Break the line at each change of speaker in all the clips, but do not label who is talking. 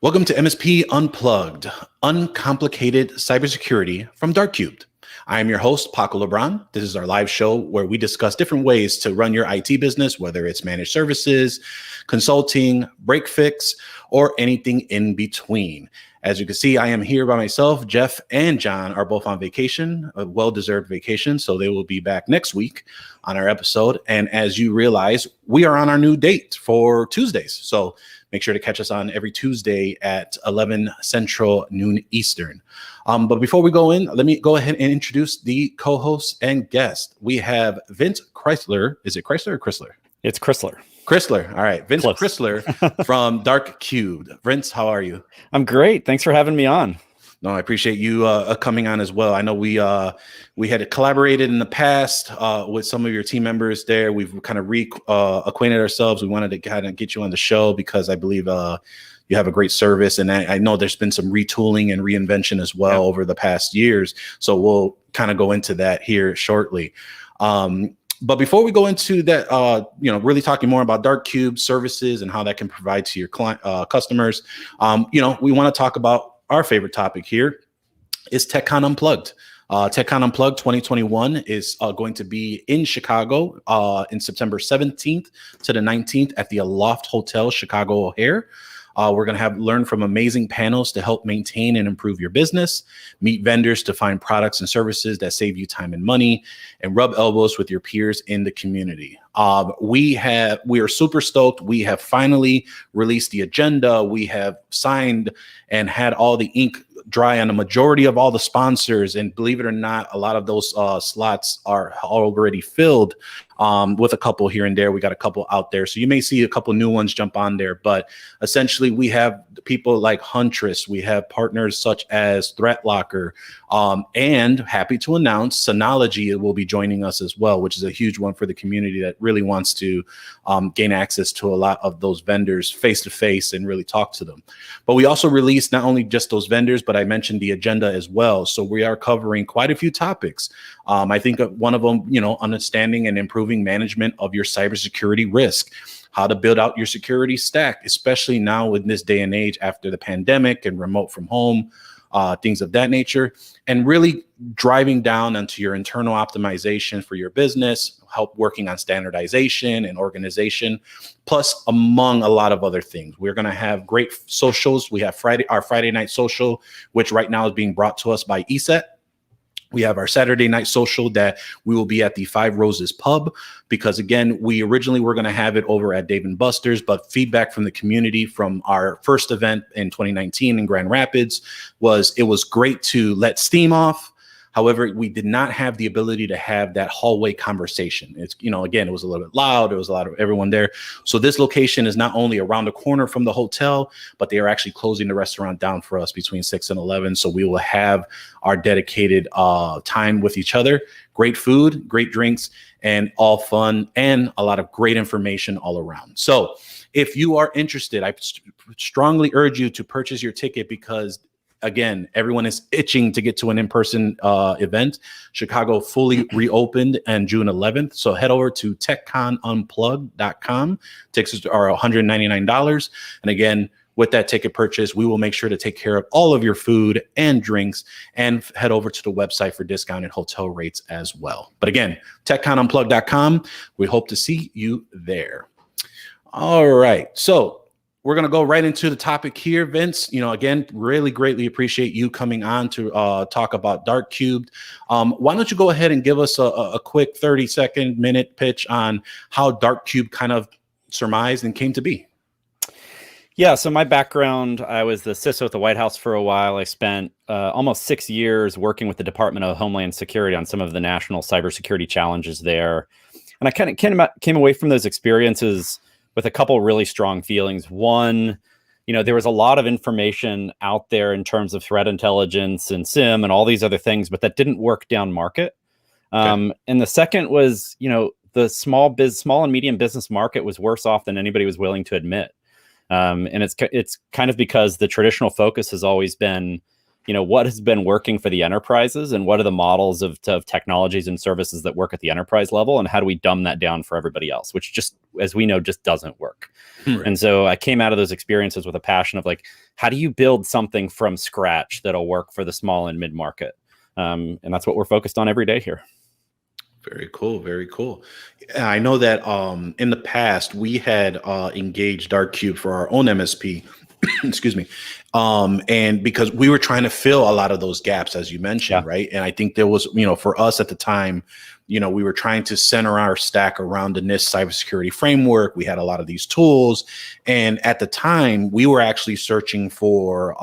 Welcome to MSP Unplugged, Uncomplicated Cybersecurity from Cubed. I am your host, Paco LeBron. This is our live show where we discuss different ways to run your IT business, whether it's managed services, consulting, break fix, or anything in between. As you can see, I am here by myself. Jeff and John are both on vacation, a well-deserved vacation, so they will be back next week on our episode. And as you realize, we are on our new date for Tuesdays. So make sure to catch us on every Tuesday at 11 Central, noon Eastern. But before we go in, let me go ahead and introduce the co-hosts and guest. We have Vince Crisler. Is it Crisler or Crisler?
It's Crisler.
Crisler. All right. Vince
Close.
Crisler from Cubed. Vince, how are you?
I'm great. Thanks for having me on.
No, I appreciate you coming on as well. I know we had collaborated in the past with some of your team members there. We've kind of acquainted ourselves. We wanted to kind of get you on the show because I believe you have a great service. And I know there's been some retooling and reinvention as well over the past years. So we'll kind of go into that here shortly. But before we go into that, really talking more about Cube services and how that can provide to your customers, we want to talk about our favorite topic here is Techcon Unplugged. Techcon Unplugged 2021 is going to be in Chicago in September 17th to the 19th at the Aloft Hotel, Chicago O'Hare. We're going to learn from amazing panels to help maintain and improve your business, meet vendors to find products and services that save you time and money, and rub elbows with your peers in the community. We are super stoked. We have finally released the agenda. We have signed and had all the ink dry on the majority of all the sponsors. And believe it or not, a lot of those slots are already filled with a couple here and there. We got a couple out there. So you may see a couple new ones jump on there. But essentially, we have people like Huntress. We have partners such as ThreatLocker. And happy to announce Synology will be joining us as well, which is a huge one for the community that really wants to gain access to a lot of those vendors face to face and really talk to them. But we also released not only just those vendors, but I mentioned the agenda as well. So we are covering quite a few topics. I think one of them, understanding and improving management of your cybersecurity risk, how to build out your security stack, especially now in this day and age after the pandemic and remote from home, things of that nature, and really driving down onto your internal optimization for your business, help working on standardization and organization, plus among a lot of other things. We're going to have great socials. We have our Friday night social, which right now is being brought to us by ESET. We have our Saturday night social that we will be at the Five Roses Pub because, again, we originally were going to have it over at Dave & Buster's, but feedback from the community from our first event in 2019 in Grand Rapids was it was great to let steam off. However, we did not have the ability to have that hallway conversation. It's, again, it was a little bit loud. There was a lot of everyone there. So this location is not only around the corner from the hotel, but they are actually closing the restaurant down for us between 6 and 11. So we will have our dedicated time with each other. Great food, great drinks, and all fun, and a lot of great information all around. So if you are interested, I strongly urge you to purchase your ticket because again, everyone is itching to get to an in-person event. Chicago fully reopened on June 11th. So head over to techconunplugged.com. Tickets are $199. And again, with that ticket purchase, we will make sure to take care of all of your food and drinks and head over to the website for discounted hotel rates as well. But again, techconunplugged.com. We hope to see you there. All right. So we're going to go right into the topic here, Vince. Again, really greatly appreciate you coming on to talk about Cubed. Why don't you go ahead and give us a quick 30-second minute pitch on how Cube kind of surmised and came to be?
Yeah, so my background, I was the CISO at the White House for a while. I spent almost 6 years working with the Department of Homeland Security on some of the national cybersecurity challenges there. And I kind of came away from those experiences with a couple really strong feelings. One, there was a lot of information out there in terms of threat intelligence and SIM and all these other things, but that didn't work down market. Okay. And the second was, the small and medium business market was worse off than anybody was willing to admit. And it's kind of because the traditional focus has always been what has been working for the enterprises and what are the models of technologies and services that work at the enterprise level, and how do we dumb that down for everybody else, which just, as we know, just doesn't work. Right. And so I came out of those experiences with a passion of like, how do you build something from scratch that'll work for the small and mid-market? And that's what we're focused on every day here.
Very cool. Very cool. I know that in the past we had engaged Dark-Cube for our own MSP. Excuse me. And because we were trying to fill a lot of those gaps, as you mentioned, right? And I think there was, for us at the time, we were trying to center our stack around the NIST cybersecurity framework. We had a lot of these tools. And at the time, we were actually searching for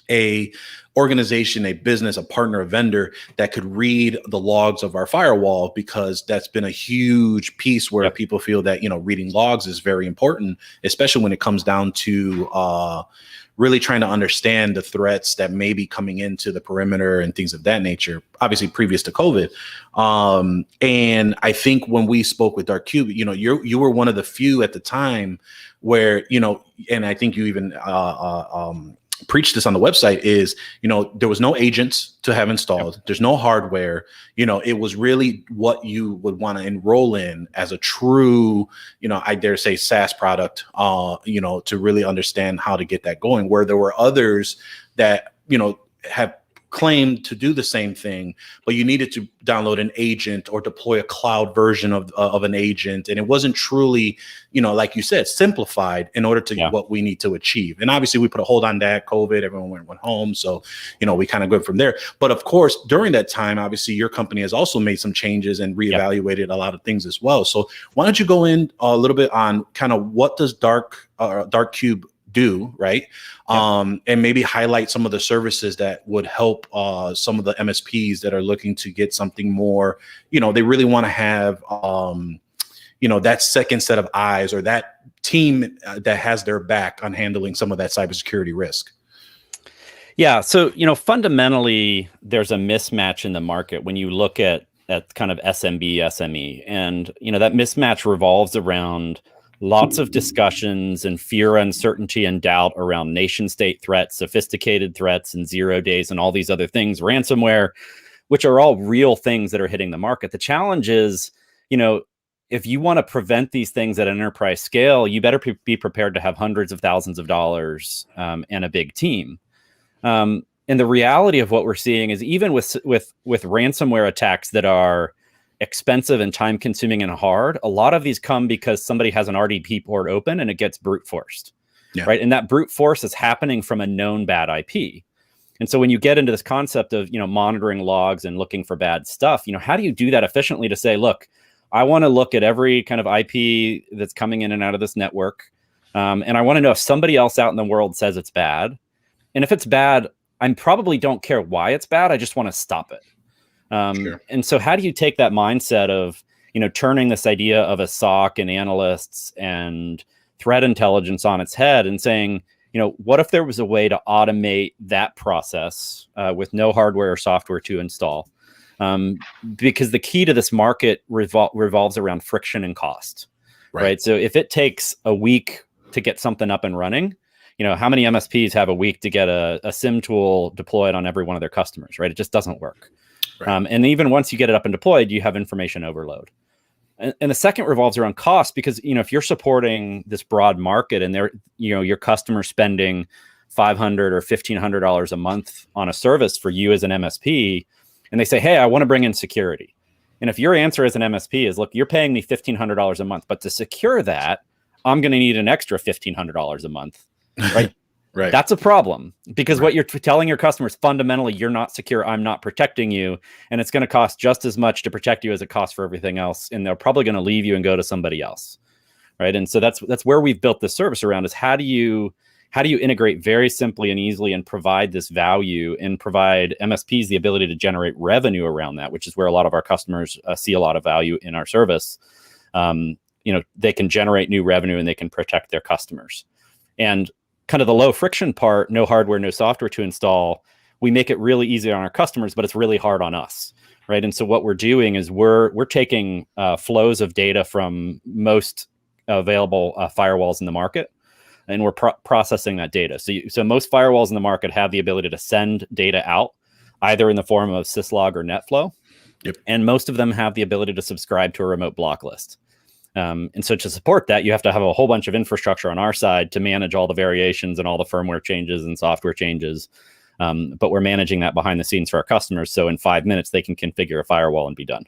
a organization, a business, a partner, a vendor that could read the logs of our firewall, because that's been a huge piece where people feel that, reading logs is very important, especially when it comes down to really trying to understand the threats that may be coming into the perimeter and things of that nature, obviously previous to COVID. And I think when we spoke with Dark-Cube, you were one of the few at the time where, and I think you even preach this on the website, is, there was no agents to have installed. There's no hardware. It was really what you would want to enroll in as a true, I dare say SaaS product, to really understand how to get that going, where there were others that, have claimed to do the same thing, but you needed to download an agent or deploy a cloud version of an agent. And it wasn't truly, like you said, simplified in order to get what we need to achieve. And obviously we put a hold on that. COVID, everyone went home. So, we kind of go from there. But of course, during that time, obviously your company has also made some changes and reevaluated a lot of things as well. So why don't you go in a little bit on kind of what does Dark-Cube do, right? And maybe highlight some of the services that would help some of the MSPs that are looking to get something more, they really want to have, that second set of eyes, or that team that has their back on handling some of that cybersecurity risk.
Yeah. So, fundamentally, there's a mismatch in the market when you look at kind of SMB, SME, and, that mismatch revolves around lots of discussions and fear, uncertainty, and doubt around nation state threats, sophisticated threats, and 0 days, and all these other things, ransomware, which are all real things that are hitting the market. The challenge is, if you want to prevent these things at enterprise scale, you better be prepared to have hundreds of thousands of dollars and a big team. And the reality of what we're seeing is, even with ransomware attacks that are expensive and time consuming and hard, a lot of these come because somebody has an RDP port open and it gets brute forced, right? And that brute force is happening from a known bad IP. And so when you get into this concept of, monitoring logs and looking for bad stuff, how do you do that efficiently to say, look, I want to look at every kind of IP that's coming in and out of this network. And I want to know if somebody else out in the world says it's bad. And if it's bad, I probably don't care why it's bad. I just want to stop it. And so how do you take that mindset of, turning this idea of a SOC and analysts and threat intelligence on its head and saying, what if there was a way to automate that process with no hardware or software to install? Because the key to this market revolves around friction and cost, right? So if it takes a week to get something up and running, how many MSPs have a week to get a SIM tool deployed on every one of their customers, right? It just doesn't work. And even once you get it up and deployed, you have information overload. And the second revolves around cost, because, if you're supporting this broad market and your customer spending $500 or $1,500 a month on a service for you as an MSP, and they say, hey, I want to bring in security. And if your answer as an MSP is, look, you're paying me $1,500 a month, but to secure that, I'm going to need an extra $1,500 a month, right?
Right.
That's a problem, because what you're telling your customers, fundamentally, you're not secure. I'm not protecting you. And it's going to cost just as much to protect you as it costs for everything else. And they're probably going to leave you and go to somebody else. Right. And so that's where we've built this service around, is how do you integrate very simply and easily and provide this value and provide MSPs the ability to generate revenue around that, which is where a lot of our customers see a lot of value in our service. They can generate new revenue and they can protect their customers. And kind of the low friction part, no hardware, no software to install, we make it really easy on our customers, but it's really hard on us, right? And so what we're doing is we're taking flows of data from most available firewalls in the market, and we're processing that data. So most firewalls in the market have the ability to send data out, either in the form of syslog or NetFlow.
Yep.
And most of them have the ability to subscribe to a remote block list. And so to support that, you have to have a whole bunch of infrastructure on our side to manage all the variations and all the firmware changes and software changes. But we're managing that behind the scenes for our customers. So in 5 minutes, they can configure a firewall and be done.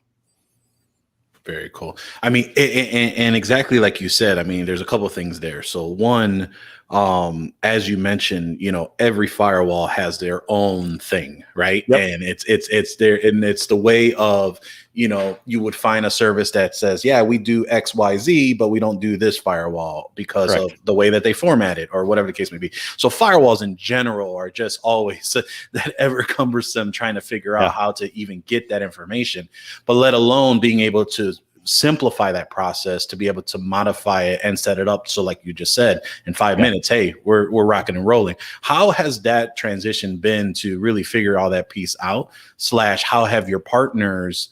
Very cool. I mean, and exactly like you said, I mean, there's a couple of things there. So one, as you mentioned, every firewall has their own thing, right?
Yep.
And it's there, and it's the way of, you would find a service that says, yeah, we do X, Y, Z, but we don't do this firewall because
Correct.
of the way that they format it or whatever the case may be. So firewalls in general are just always that ever cumbersome trying to figure out how to even get that information, but let alone being able to simplify that process to be able to modify it and set it up. So like you just said, in 5 minutes, hey, we're rocking and rolling. How has that transition been to really figure all that piece out / how have your partners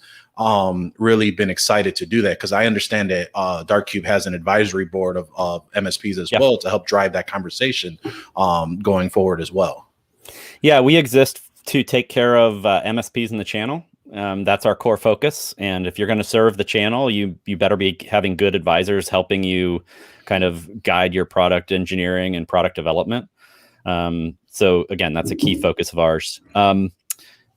really been excited to do that? Because I understand that Darkcube has an advisory board of MSPs as well to help drive that conversation going forward as well. Yeah,
we exist to take care of MSPs in the channel. That's our core focus. And if you're going to serve the channel, you better be having good advisors helping you kind of guide your product engineering and product development. So again, that's a key focus of ours.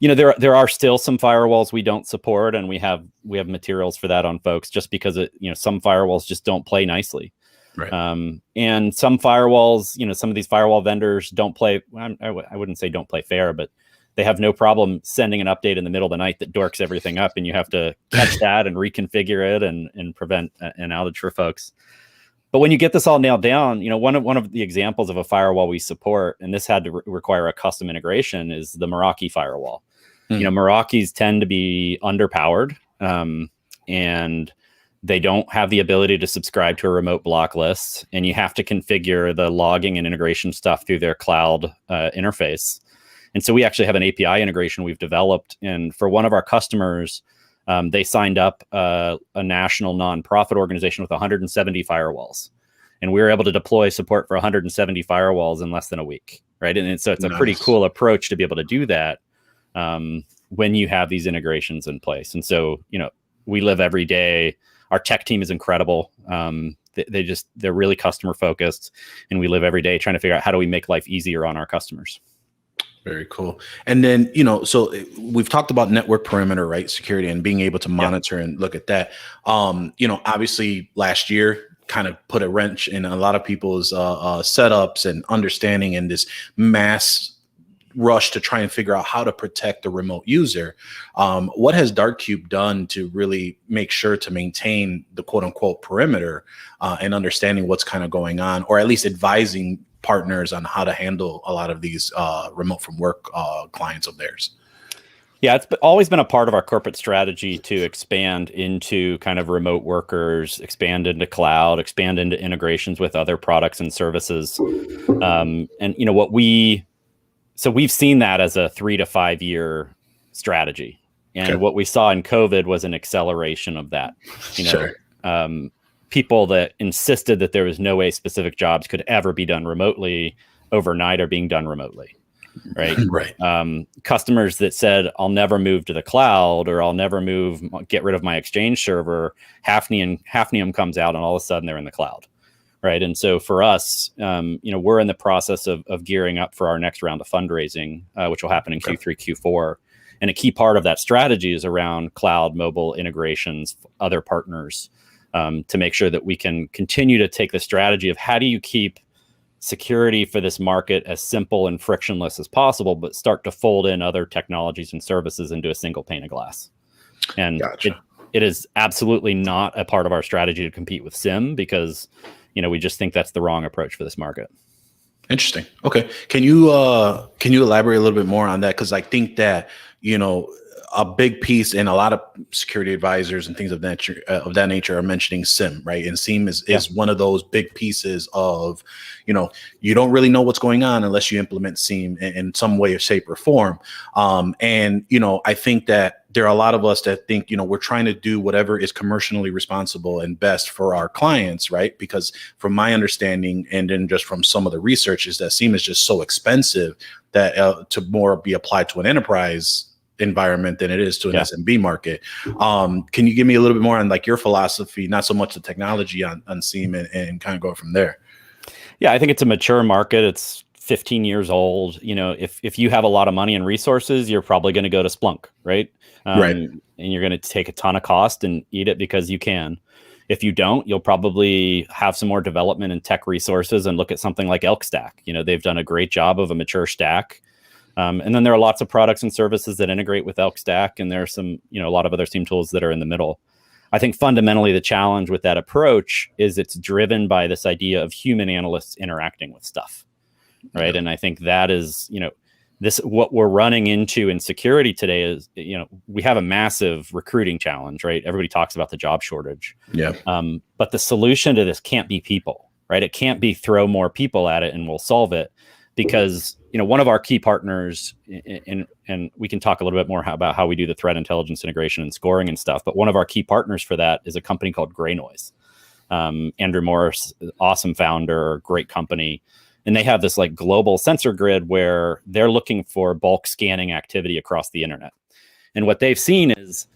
There are still some firewalls we don't support, and we have materials for that on folks, just because some firewalls just don't play nicely.
Right.
And some firewalls, some of these firewall vendors don't play. I wouldn't say don't play fair, but they have no problem sending an update in the middle of the night that dorks everything up, and you have to catch that and reconfigure it and prevent an outage for folks. But when you get this all nailed down, one of the examples of a firewall we support, and this had to require a custom integration, is the Meraki firewall. Merakis tend to be underpowered, and they don't have the ability to subscribe to a remote block list, and you have to configure the logging and integration stuff through their cloud interface. And so we actually have an API integration we've developed. And for one of our customers, they signed up a national nonprofit organization with 170 firewalls. And we were able to deploy support for 170 firewalls in less than a week, right? And so it's a pretty cool approach to be able to do that when you have these integrations in place. And so, we live every day. Our tech team is incredible. They're really customer focused, and we live every day trying to figure out how do we make life easier on our customers.
Very cool. And then, so we've talked about network perimeter, right? Security and being able to monitor and look at that. Obviously last year kind of put a wrench in a lot of people's setups and understanding, and this mass rush to try and figure out how to protect the remote user. What has Darkcube done to really make sure to maintain the quote unquote perimeter and understanding what's kind of going on, or at least advising partners on how to handle a lot of these remote from work clients of theirs?
Yeah, it's always been a part of our corporate strategy to expand into kind of remote workers, expand into cloud, expand into integrations with other products and services. So we've seen that as a 3 to 5 year strategy. And what we saw in COVID was an acceleration of that. People that insisted that there was no way specific jobs could ever be done remotely overnight are being done remotely, right?
Right.
Customers that said, I'll never move to the cloud, or I'll never get rid of my Exchange server, Hafnium comes out, and all of a sudden they're in the cloud, right? And so for us, we're in the process of gearing up for our next round of fundraising, which will happen in Q3, Q4. And a key part of that strategy is around cloud, mobile integrations, other partners, to make sure that we can continue to take the strategy of how do you keep security for this market as simple and frictionless as possible, but start to fold in other technologies and services into a single pane of glass. And it is absolutely not a part of our strategy to compete with SIEM, because we just think that's the wrong approach for this market.
Interesting. Okay. Can you elaborate a little bit more on that? Because I think that, a big piece, and a lot of security advisors and things of that nature are mentioning SIEM, right? And SIEM is one of those big pieces of, you don't really know what's going on unless you implement SIEM in some way or shape or form. And I think that there are a lot of us that think, we're trying to do whatever is commercially responsible and best for our clients, right? Because from my understanding, and then just from some of the research, is that SIEM is just so expensive that to more be applied to an enterprise environment than it is to an SMB market. Can you give me a little bit more on like your philosophy, not so much the technology on SIEM, and kind of go from there?
Yeah, I think it's a mature market. It's 15 years old. If you have a lot of money and resources, you're probably going to go to Splunk, right?
Right.
And you're going to take a ton of cost and eat it because you can. If you don't, you'll probably have some more development and tech resources and look at something like Elk Stack. They've done a great job of a mature stack. And then there are lots of products and services that integrate with Elk Stack, and there are some, a lot of other SIEM tools that are in the middle. I think fundamentally the challenge with that approach is it's driven by this idea of human analysts interacting with stuff, right? Yeah. And I think that is, what we're running into in security today is, we have a massive recruiting challenge, right? Everybody talks about the job shortage.
Yeah.
But the solution to this can't be people, right? It can't be throw more people at it and we'll solve it, because one of our key partners, and we can talk a little bit more about how we do the threat intelligence integration and scoring and stuff, but one of our key partners for that is a company called Gray Noise. Andrew Morris, awesome founder, great company. And they have this like global sensor grid where they're looking for bulk scanning activity across the internet. And what they've seen is,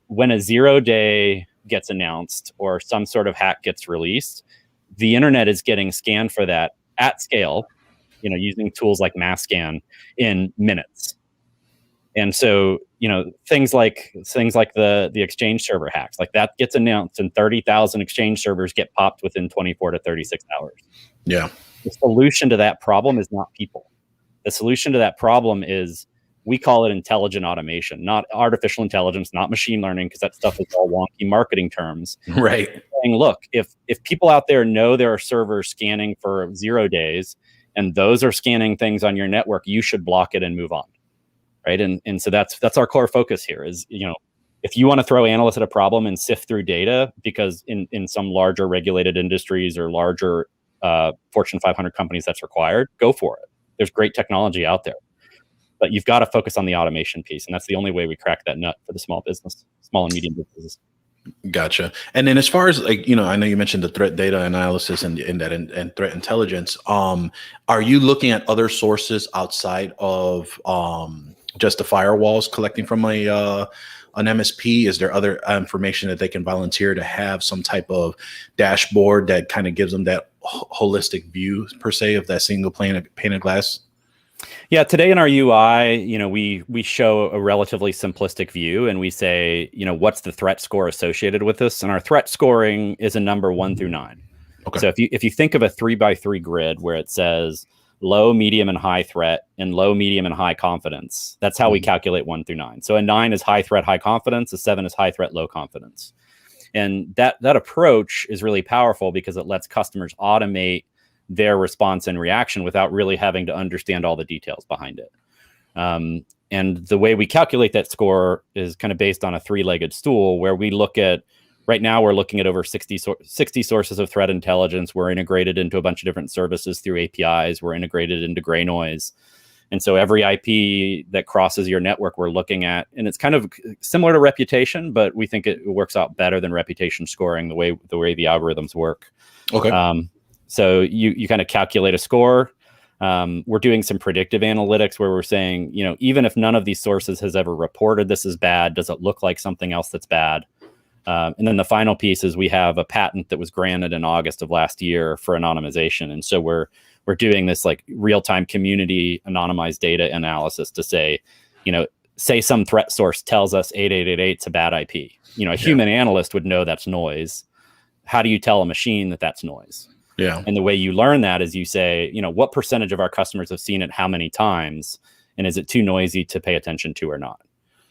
when a 0-day gets announced or some sort of hack gets released, the internet is getting scanned for that at scale, using tools like mass scan in minutes. And so, things like the Exchange server hacks, like that gets announced and 30,000 Exchange servers get popped within 24 to 36 hours.
Yeah.
The solution to that problem is not people. The solution to that problem is, we call it intelligent automation, not artificial intelligence, not machine learning, because that stuff is all wonky marketing terms.
Right.
Saying, look, if people out there know there are servers scanning for 0 days, and those are scanning things on your network, you should block it and move on, right? And so that's our core focus here is, if you want to throw analysts at a problem and sift through data, because in some larger regulated industries or larger Fortune 500 companies that's required, go for it. There's great technology out there. But you've got to focus on the automation piece, and that's the only way we crack that nut for the small and medium businesses.
Gotcha. And then as far as I know you mentioned the threat data analysis and threat intelligence. Are you looking at other sources outside of just the firewalls collecting from an MSP? Is there other information that they can volunteer to have some type of dashboard that kind of gives them that holistic view per se of that single pane of glass?
Yeah, today in our UI, we show a relatively simplistic view, and we say, what's the threat score associated with this? And our threat scoring is a number 1 through 9. Okay. So if you think of a 3x3 grid where it says low, medium, and high threat, and low, medium, and high confidence, that's how we calculate 1 through 9. So a 9 is high threat, high confidence. A 7 is high threat, low confidence. And that approach is really powerful because it lets customers automate their response and reaction without really having to understand all the details behind it. And the way we calculate that score is kind of based on a 3-legged stool, where we look at, right now we're looking at over 60 sources of threat intelligence. We're integrated into a bunch of different services through APIs. We're integrated into Gray Noise. And so every IP that crosses your network, we're looking at, and it's kind of similar to reputation, but we think it works out better than reputation scoring, the way the algorithms work.
Okay.
So you kind of calculate a score. We're doing some predictive analytics where we're saying, even if none of these sources has ever reported this is bad, does it look like something else that's bad? And then the final piece is we have a patent that was granted in August of last year for anonymization. And so we're doing this like real-time community anonymized data analysis to say, say some threat source tells us 8888 is a bad IP. A human analyst would know that's noise. How do you tell a machine that that's noise?
Yeah.
And the way you learn that is you say, what percentage of our customers have seen it how many times? And is it too noisy to pay attention to or not?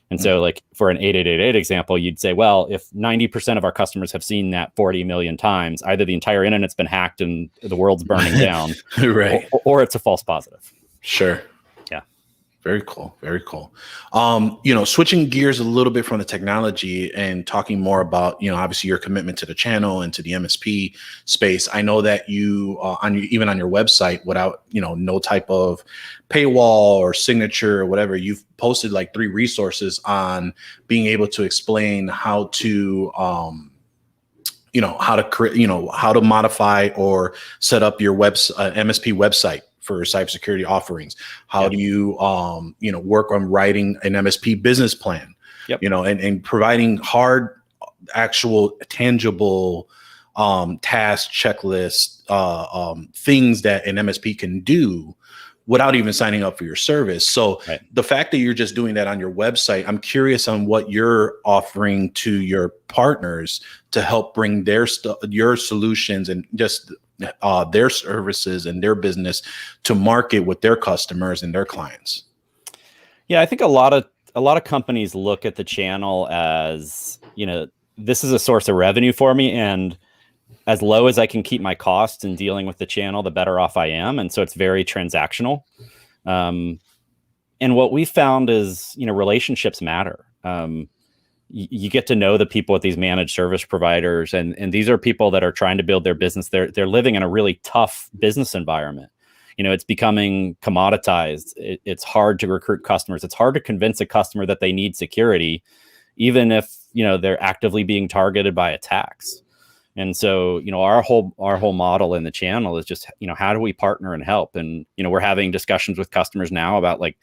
And so like for an 8888 example, you'd say, well, if 90% of our customers have seen that 40 million times, either the entire internet's been hacked and the world's burning down,
right,
or it's a false positive.
Sure.
Yeah.
Very cool. Very cool. Switching gears a little bit from the technology and talking more about, obviously your commitment to the channel and to the MSP space. I know that you, even on your website, without, no type of paywall or signature or whatever, you've posted like 3 resources on being able to explain how to, how to create, how to modify or set up your MSP website for cybersecurity offerings. How do you, work on writing an MSP business plan, and providing hard, actual, tangible task checklist, things that an MSP can do without even signing up for your service. So the fact that you're just doing that on your website, I'm curious on what you're offering to your partners to help bring your solutions and just their services and their business to market with their customers and their clients.
Yeah, I think a lot of companies look at the channel as, this is a source of revenue for me, and as low as I can keep my costs in dealing with the channel, the better off I am. And so it's very transactional. And what we found is, relationships matter. You get to know the people at these managed service providers, and these are people that are trying to build their business. They're living in a really tough business environment. It's becoming commoditized. It's hard to recruit customers. It's hard to convince a customer that they need security, even if, they're actively being targeted by attacks. And so, our whole model in the channel is just, how do we partner and help? And, we're having discussions with customers now about like,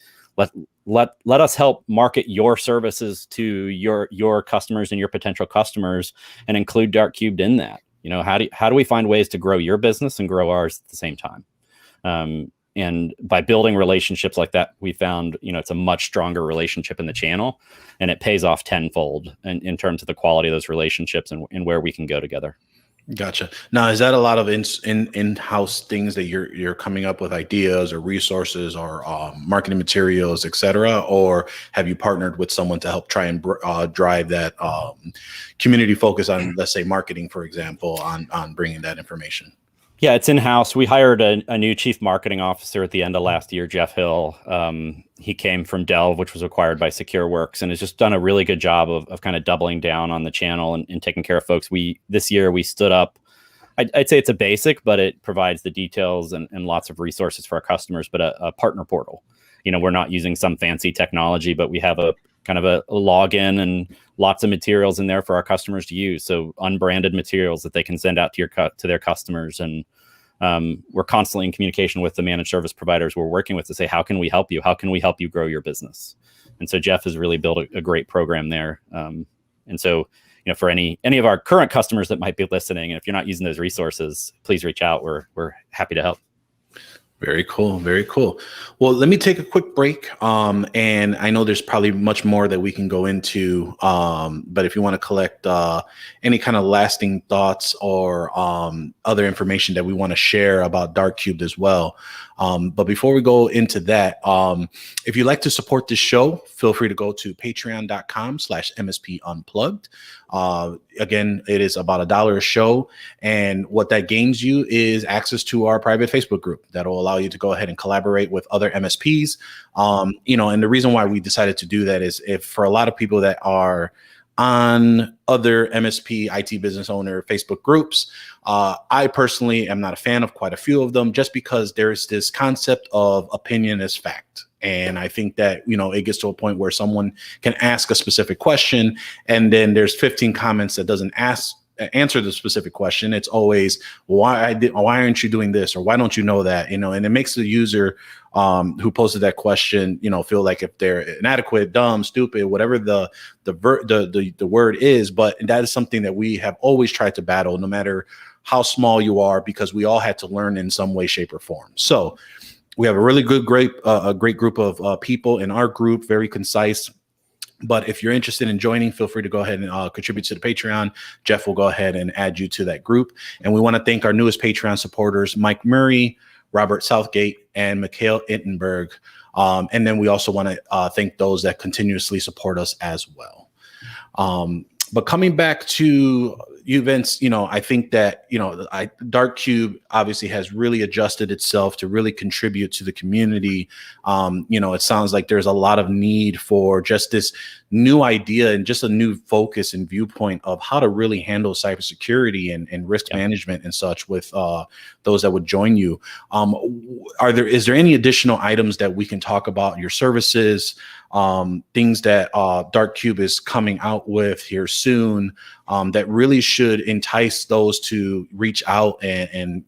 let us help market your services to your customers and your potential customers, and include Darkcubed in that. How do we find ways to grow your business and grow ours at the same time? And by building relationships like that, we found, it's a much stronger relationship in the channel, and it pays off tenfold in terms of the quality of those relationships and where we can go together.
Gotcha. Now, is that a lot of in-house things that you're coming up with, ideas or resources or marketing materials, et cetera? Or have you partnered with someone to help try and drive that community focus on, let's say, marketing, for example, on bringing that information?
Yeah, it's in-house. We hired a new chief marketing officer at the end of last year, Jeff Hill. He came from Delve, which was acquired by SecureWorks, and has just done a really good job of kind of doubling down on the channel and taking care of folks. This year we stood up, I'd say it's a basic, but it provides the details and lots of resources for our customers, but a partner portal. We're not using some fancy technology, but we have a kind of a login and lots of materials in there for our customers to use. So unbranded materials that they can send out to their customers. And we're constantly in communication with the managed service providers we're working with to say, how can we help you? How can we help you grow your business? And so Jeff has really built a great program there. And so, for any of our current customers that might be listening, and if you're not using those resources, please reach out. We're happy to help.
Very cool. Very cool. Well, let me take a quick break. And I know there's probably much more that we can go into. But if you want to collect any kind of lasting thoughts or other information that we want to share about Darkcubed as well. But before we go into that, if you'd like to support this show, feel free to go to patreon.com/MSP Unplugged. Again, it is about $1 a show. And what that gains you is access to our private Facebook group that will allow you to go ahead and collaborate with other MSPs. And the reason why we decided to do that is if for a lot of people that are on other MSP IT business owner Facebook groups, I personally am not a fan of quite a few of them, just because there's this concept of opinion as fact. And I think that, it gets to a point where someone can ask a specific question, and then there's 15 comments that doesn't answer the specific question. It's always, why aren't you doing this? Or why don't you know that? And it makes the user who posted that question, feel like if they're inadequate, dumb, stupid, whatever the word is. But that is something that we have always tried to battle, no matter how small you are, because we all had to learn in some way, shape, or form. So we have a really great group of people in our group, very concise. But if you're interested in joining, feel free to go ahead and contribute to the Patreon. Jeff will go ahead and add you to that group. And we want to thank our newest Patreon supporters, Mike Murray, Robert Southgate, and Mikhail Ittenberg. And then we also want to thank those that continuously support us as well. But coming back to, events, I think that, Dark Cube obviously has really adjusted itself to really contribute to the community. It sounds like there's a lot of need for just this new idea and just a new focus and viewpoint of how to really handle cybersecurity and risk management and such with those that would join you. Is there any additional items that we can talk about, your services, things that Dark Cube is coming out with here soon, that really should entice those to reach out and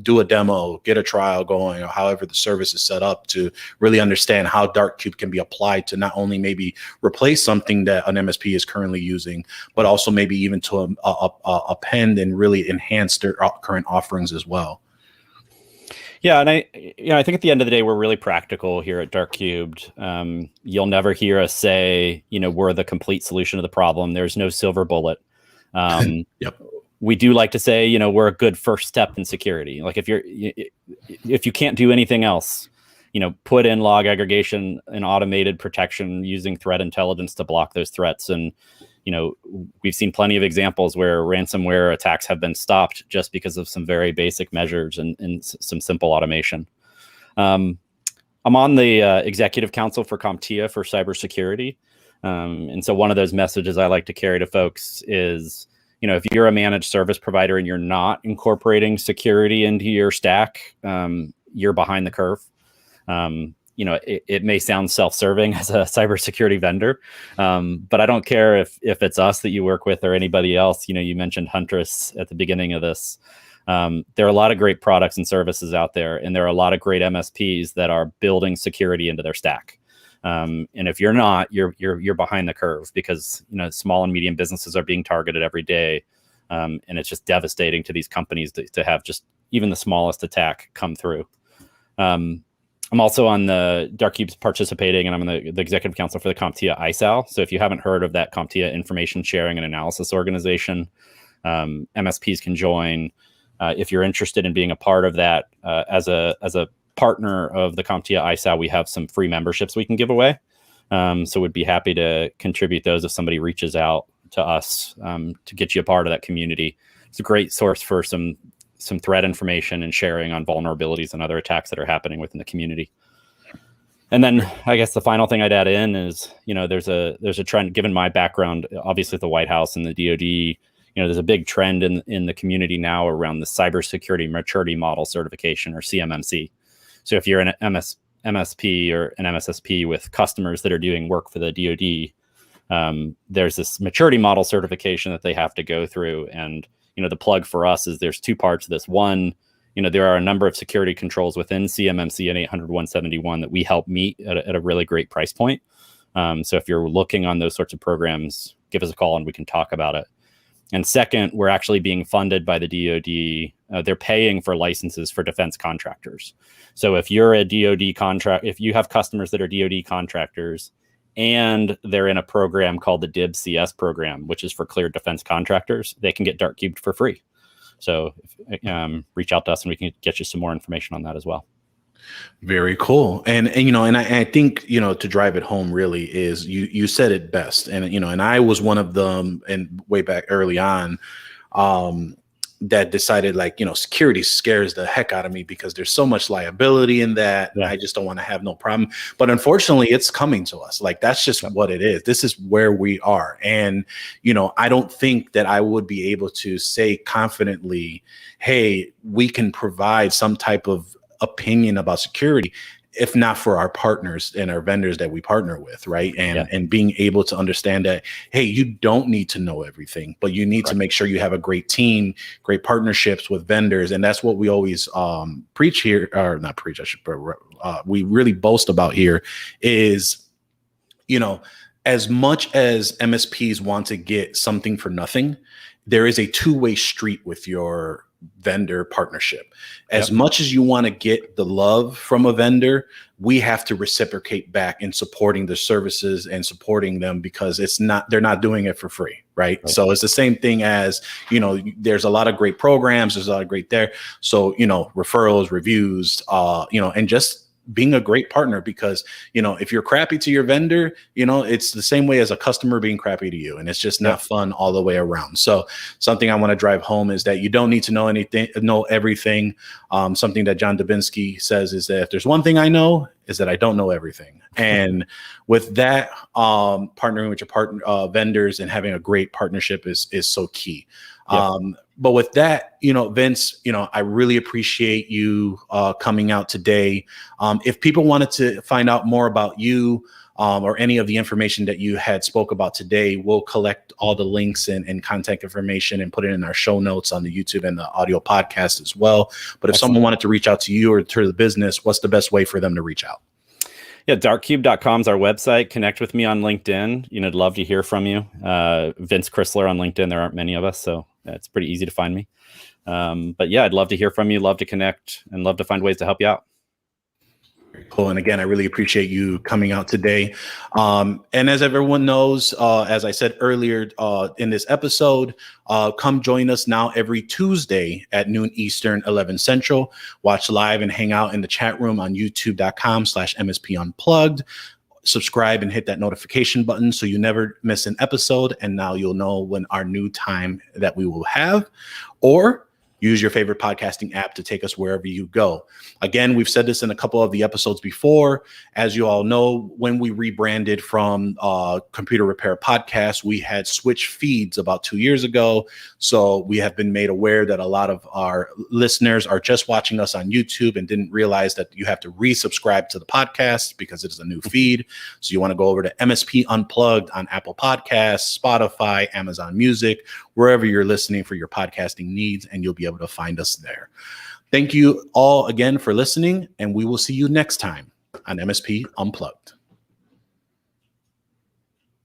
do a demo, get a trial going, or however the service is set up, to really understand how Dark Cube can be applied to not only maybe replace something that an MSP is currently using, but also maybe even to append and really enhance their current offerings as well.
Yeah, and I think at the end of the day, we're really practical here at Dark Cubed. You'll never hear us say, we're the complete solution to the problem. There's no silver bullet.
Yep.
We do like to say, we're a good first step in security. Like if you can't do anything else, put in log aggregation and automated protection using threat intelligence to block those threats. And we've seen plenty of examples where ransomware attacks have been stopped just because of some very basic measures and some simple automation. I'm on the executive council for CompTIA for cybersecurity. And so one of those messages I like to carry to folks is, if you're a managed service provider and you're not incorporating security into your stack, you're behind the curve. It may sound self-serving as a cybersecurity vendor, but I don't care if it's us that you work with or anybody else. You mentioned Huntress at the beginning of this. There are a lot of great products and services out there, and there are a lot of great MSPs that are building security into their stack. And if you're not, you're behind the curve, because small and medium businesses are being targeted every day, and it's just devastating to these companies to have just even the smallest attack come through. I'm also on the Dark Cube's participating, and I'm on the executive council for the CompTIA ISAL. So if you haven't heard of that CompTIA information sharing and analysis organization, MSPs can join. If you're interested in being a part of that, as a partner of the CompTIA ISAL, we have some free memberships we can give away. So we'd be happy to contribute those if somebody reaches out to us to get you a part of that community. It's a great source for some threat information and sharing on vulnerabilities and other attacks that are happening within the community. And then I guess the final thing I'd add in is, there's a trend, given my background, obviously at the White House and the DoD, there's a big trend in the community now around the Cybersecurity Maturity Model Certification, or CMMC. So if you're an MSP or an MSSP with customers that are doing work for the DoD, there's this maturity model certification that they have to go through. And the plug for us is there's two parts of this. One, there are a number of security controls within CMMC and 800-171 that we help meet at a really great price point. So if you're looking on those sorts of programs, give us a call and we can talk about it. And second, we're actually being funded by the DoD. They're paying for licenses for defense contractors. So if you're a DoD if you have customers that are DoD contractors, and they're in a program called the DIBS CS program, which is for cleared defense contractors, they can get Dark Cubed for free. So reach out to us and we can get you some more information on that as well.
Very cool. And I think, to drive it home really is you said it best. And, and I was one of them, and way back early on, that decided security scares the heck out of me because there's so much liability in that. Yeah. I just don't want to have no problem. But unfortunately, it's coming to us. That's just what it is. This is where we are. And, I don't think that I would be able to say confidently, hey, we can provide some type of opinion about security if not for our partners and our vendors that we partner with, right? And being able to understand that, hey, you don't need to know everything, but you need to make sure you have a great team, great partnerships with vendors. And that's what we always preach here, or not preach, we really boast about here is, as much as MSPs want to get something for nothing, there is a two-way street with your vendor partnership. As much as you want to get the love from a vendor, we have to reciprocate back in supporting the services and supporting them, because they're not doing it for free, right? So it's the same thing as, there's a lot of great programs, there's a lot of great there. So, referrals, reviews, and just being a great partner, because, if you're crappy to your vendor, it's the same way as a customer being crappy to you, and it's just not fun all the way around. So something I want to drive home is that you don't need to know everything. Something that John Dubinsky says is that if there's one thing I know, is that I don't know everything. And with that, partnering with your vendors and having a great partnership is so key. But with that, Vince, I really appreciate you coming out today. If people wanted to find out more about you, or any of the information that you had spoke about today, we'll collect all the links and contact information and put it in our show notes on the YouTube and the audio podcast as well. But if someone wanted to reach out to you or to the business, what's the best way for them to reach out?
Yeah, darkcube.com is our website. Connect with me on LinkedIn. I'd love to hear from you. Vince Crisler on LinkedIn. There aren't many of us, so it's pretty easy to find me. But yeah, I'd love to hear from you, love to connect, and love to find ways to help you out.
Cool. And again, I really appreciate you coming out today. And as everyone knows, as I said earlier in this episode, come join us now every Tuesday at noon Eastern, 11 Central. Watch live and hang out in the chat room on youtube.com/MSP Unplugged. Subscribe and hit that notification button so you never miss an episode. And now you'll know when our new time that we will have, or use your favorite podcasting app to take us wherever you go. Again, we've said this in a couple of the episodes before. As you all know, when we rebranded from Computer Repair Podcast, we had switched feeds about 2 years ago. So we have been made aware that a lot of our listeners are just watching us on YouTube and didn't realize that you have to resubscribe to the podcast because it is a new feed. So you want to go over to MSP Unplugged on Apple Podcasts, Spotify, Amazon Music, wherever you're listening for your podcasting needs, and you'll be able to find us there. Thank you all again for listening, and we will see you next time on MSP Unplugged.